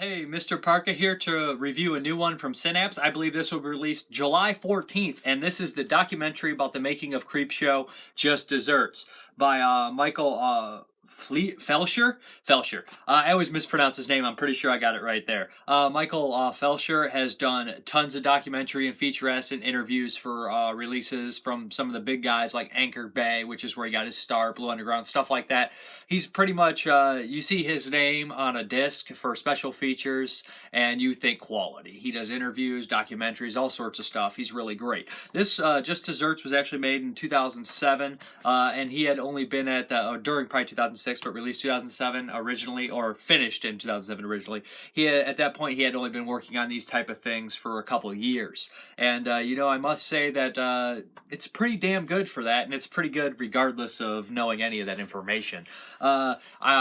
Hey, Mrparka here to review a new one from Synapse. I believe this will be released July 14th, and this is the documentary about the making of Creepshow, Just Desserts, by Michael Felsher? Felsher. I always mispronounce his name. I'm pretty sure I got it right there. Michael Felsher has done tons of documentary and featurettes and interviews for releases from some of the big guys like Anchor Bay, which is where he got his start, Blue Underground, stuff like that. He's pretty much, you see his name on a disc for special features, and you think quality. He does interviews, documentaries, all sorts of stuff. He's really great. This Just Desserts was actually made in 2007, and he had only been at during probably 2006, but released 2007 originally, or finished in 2007 originally. At that point he had only been working on these type of things for a couple of years, and I must say that it's pretty damn good for that, and it's pretty good regardless of knowing any of that information.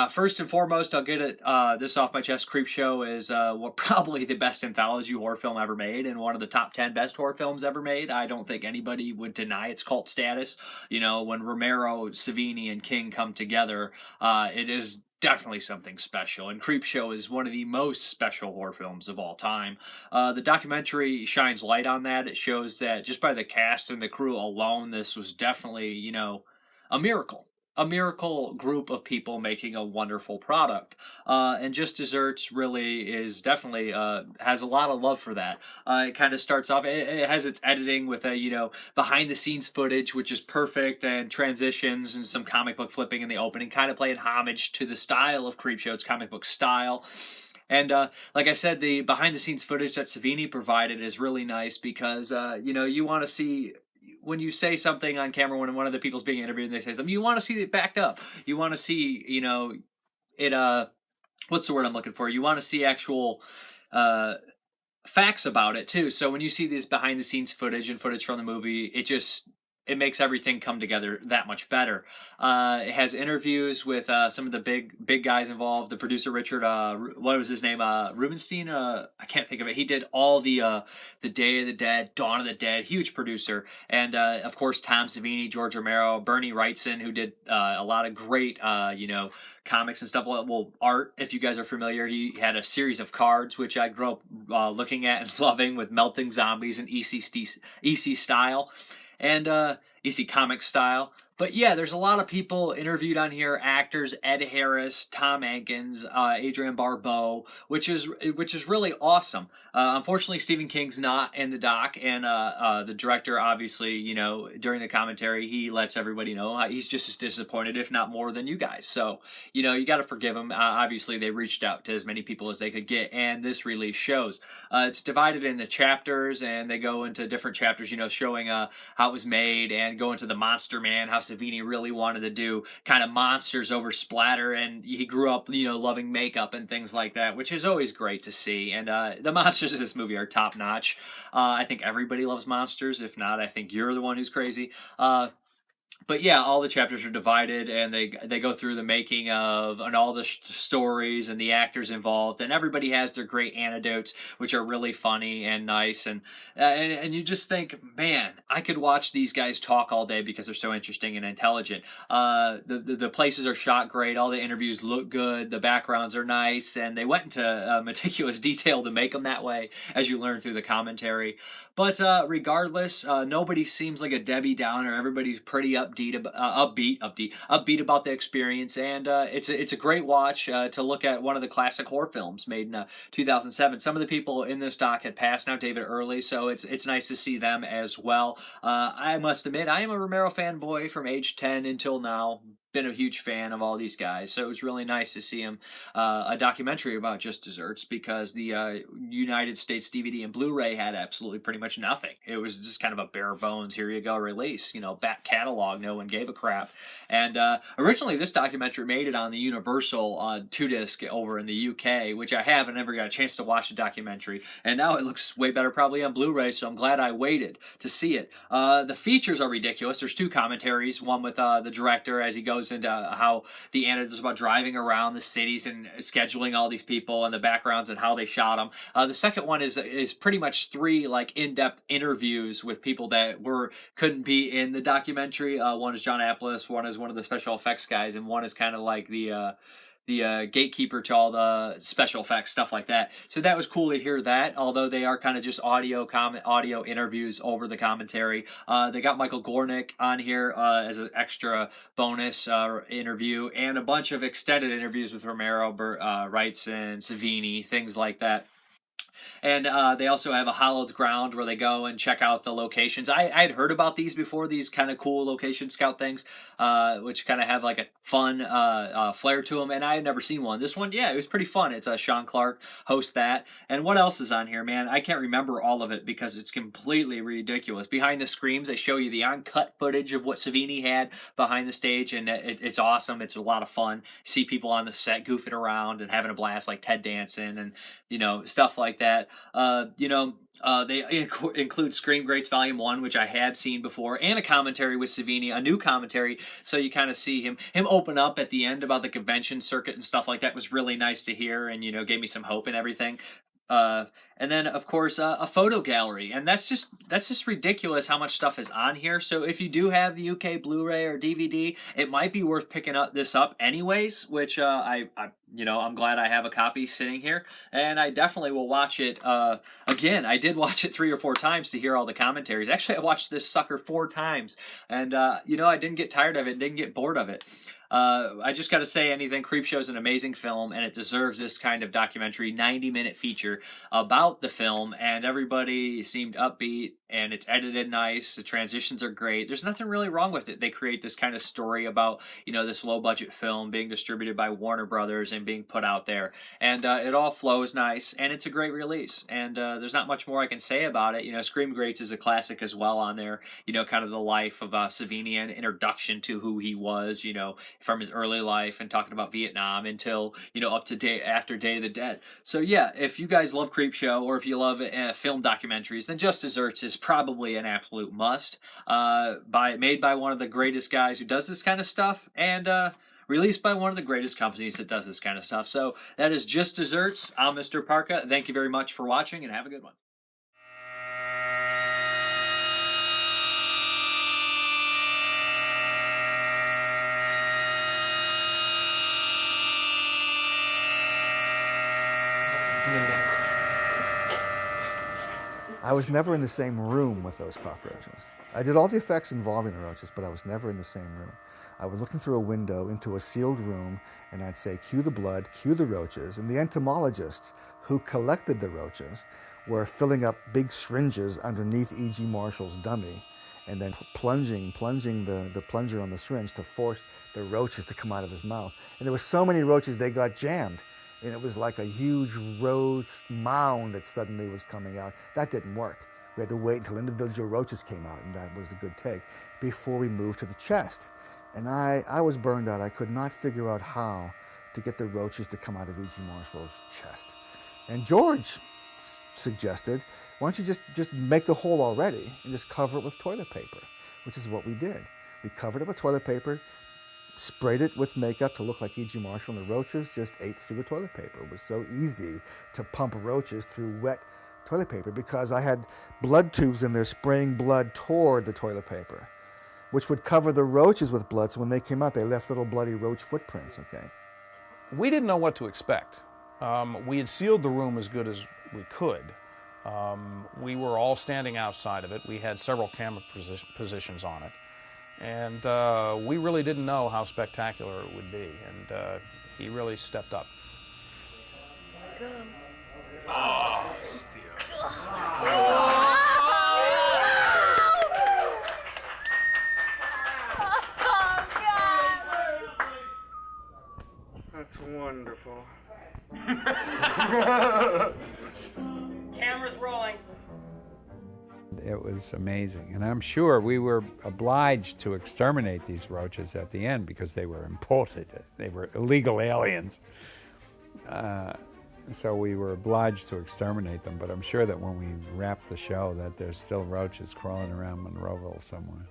First and foremost, I'll get this off my chest. Creepshow is probably the best anthology horror film ever made, and one of the top 10 best horror films ever made. I don't think anybody would deny its cult status. When Romero, Savini, and King come together, it is definitely something special, and Creepshow is one of the most special horror films of all time. The documentary shines light on that. It shows that just by the cast and the crew alone, this was definitely, a miracle. A miracle group of people making a wonderful product. And Just Desserts really is definitely has a lot of love for that. It kind of starts off, it has its editing with behind the scenes footage, which is perfect, and transitions and some comic book flipping in the opening, kind of playing homage to the style of Creepshow, its comic book style. And like I said, the behind the scenes footage that Savini provided is really nice because, you want to see when you say something on camera, when one of the people's being interviewed and they say something, you want to see it backed up. You want to see, it, what's the word I'm looking for? You want to see actual facts about it too. So when you see this behind the scenes footage and footage from the movie, it makes everything come together that much better. It has interviews with some of the big guys involved. The producer Richard, what was his name? Rubenstein. I can't think of it. He did all the Day of the Dead, Dawn of the Dead. Huge producer, and of course Tom Savini, George Romero, Bernie Wrightson, who did a lot of great comics and stuff. Well, art. If you guys are familiar, he had a series of cards which I grew up looking at and loving, with melting zombies and EC style. And EC comic style. But yeah, there's a lot of people interviewed on here, actors: Ed Harris, Tom Atkins, Adrienne Barbeau, which is really awesome. Unfortunately, Stephen King's not in the doc, and the director, obviously, during the commentary, he lets everybody know he's just as disappointed, if not more, than you guys. So, you got to forgive him. Obviously, they reached out to as many people as they could get, and this release shows. It's divided into chapters, and they go into different chapters, showing how it was made, and go into the Monster Man, how Savini really wanted to do kind of monsters over splatter, and he grew up, loving makeup and things like that, which is always great to see. And the monsters in this movie are top notch. I think everybody loves monsters. If not, I think you're the one who's crazy. But yeah, all the chapters are divided, and they go through the making of and all the stories and the actors involved, and everybody has their great anecdotes, which are really funny and nice, and you just think, man, I could watch these guys talk all day because they're so interesting and intelligent. The places are shot great, all the interviews look good, the backgrounds are nice, and they went into meticulous detail to make them that way, as you learn through the commentary. But regardless, nobody seems like a Debbie Downer. Everybody's pretty upbeat about the experience, and it's a great watch to look at one of the classic horror films made in 2007. Some of the people in this doc had passed now, David Early, so it's nice to see them as well. I must admit, I am a Romero fanboy from age 10 until now. Been a huge fan of all these guys, so it was really nice to see him a documentary about Just Desserts, because the United States DVD and Blu-ray had absolutely pretty much nothing. It was just kind of a bare bones, here you go release, back catalog, no one gave a crap. And originally this documentary made it on the Universal 2-disc over in the UK, which I have and never got a chance to watch the documentary, and now it looks way better probably on Blu-ray, so I'm glad I waited to see it. The features are ridiculous. There's two commentaries, one with the director as he goes into how the anecdotes about driving around the cities and scheduling all these people and the backgrounds and how they shot them. The second one is pretty much three in-depth interviews with people that couldn't be in the documentary. One is John Apples, one is one of the special effects guys, and one is kind of like the the gatekeeper to all the special effects, stuff like that. So that was cool to hear that, although they are kind of just audio interviews over the commentary. They got Michael Gornick on here as an extra bonus interview, and a bunch of extended interviews with Romero, Wrightson, Savini, things like that. And they also have a hallowed ground where they go and check out the locations. I had heard about these before, these kind of cool location scout things, which kind of have like a fun flair to them, and I had never seen one. This one, yeah, it was pretty fun. It's Sean Clark hosts that. And what else is on here, man? I can't remember all of it because it's completely ridiculous. Behind the screens, they show you the uncut footage of what Savini had behind the stage, and it's awesome. It's a lot of fun. See people on the set goofing around and having a blast, like Ted Danson and stuff like that. They include Scream Greats Volume 1, which I had seen before, and a commentary with Savini, a new commentary, so you kind of see him open up at the end about the convention circuit and stuff like that. Was really nice to hear, and gave me some hope and everything. And then of course a photo gallery, and that's just ridiculous how much stuff is on here. So if you do have the UK Blu-ray or DVD, it might be worth picking this up anyways, which I'm glad I have a copy sitting here, and I definitely will watch it again. I did watch it 3 or 4 times to hear all the commentaries. Actually, I watched this sucker 4 times, and I didn't get tired of it, didn't get bored of it. I just got to say, Creepshow is an amazing film, and it deserves this kind of documentary 90-minute feature about the film, and everybody seemed upbeat, and it's edited nice. The transitions are great. There's nothing really wrong with it. They create this kind of story about, this low-budget film being distributed by Warner Brothers and being put out there, and it all flows nice, and it's a great release, and there's not much more I can say about it. Scream Greats is a classic as well on there, kind of the life of Savini and introduction to who he was, from his early life and talking about Vietnam until, up to after Day of the Dead. So yeah, if you guys love Creepshow, or if you love film documentaries, then Just Desserts is probably an absolute must. Made by one of the greatest guys who does this kind of stuff, and released by one of the greatest companies that does this kind of stuff. So that is Just Desserts. I'm Mrparka. Thank you very much for watching, and have a good one. I was never in the same room with those cockroaches. I did all the effects involving the roaches, but I was never in the same room. I was looking through a window into a sealed room, and I'd say, cue the blood, cue the roaches, and the entomologists who collected the roaches were filling up big syringes underneath E.G. Marshall's dummy, and then plunging the plunger on the syringe to force the roaches to come out of his mouth. And there were so many roaches, they got jammed. And it was like a huge roach mound that suddenly was coming out. That didn't work. We had to wait until individual roaches came out, and that was a good take, before we moved to the chest. And I was burned out. I could not figure out how to get the roaches to come out of E.G. Marshall's chest. And George suggested, why don't you just make the hole already and just cover it with toilet paper, which is what we did. We covered it with toilet paper, sprayed it with makeup to look like E.G. Marshall, and the roaches just ate through the toilet paper. It was so easy to pump roaches through wet toilet paper because I had blood tubes in there spraying blood toward the toilet paper, which would cover the roaches with blood, so when they came out, they left little bloody roach footprints, okay? We didn't know what to expect. We had sealed the room as good as we could. We were all standing outside of it. We had several camera positions on it. And we really didn't know how spectacular it would be, and he really stepped up. Oh, that's wonderful. Camera's rolling. It was amazing, and I'm sure we were obliged to exterminate these roaches at the end because they were imported. They were illegal aliens. So we were obliged to exterminate them, but I'm sure that when we wrap the show that there's still roaches crawling around Monroeville somewhere.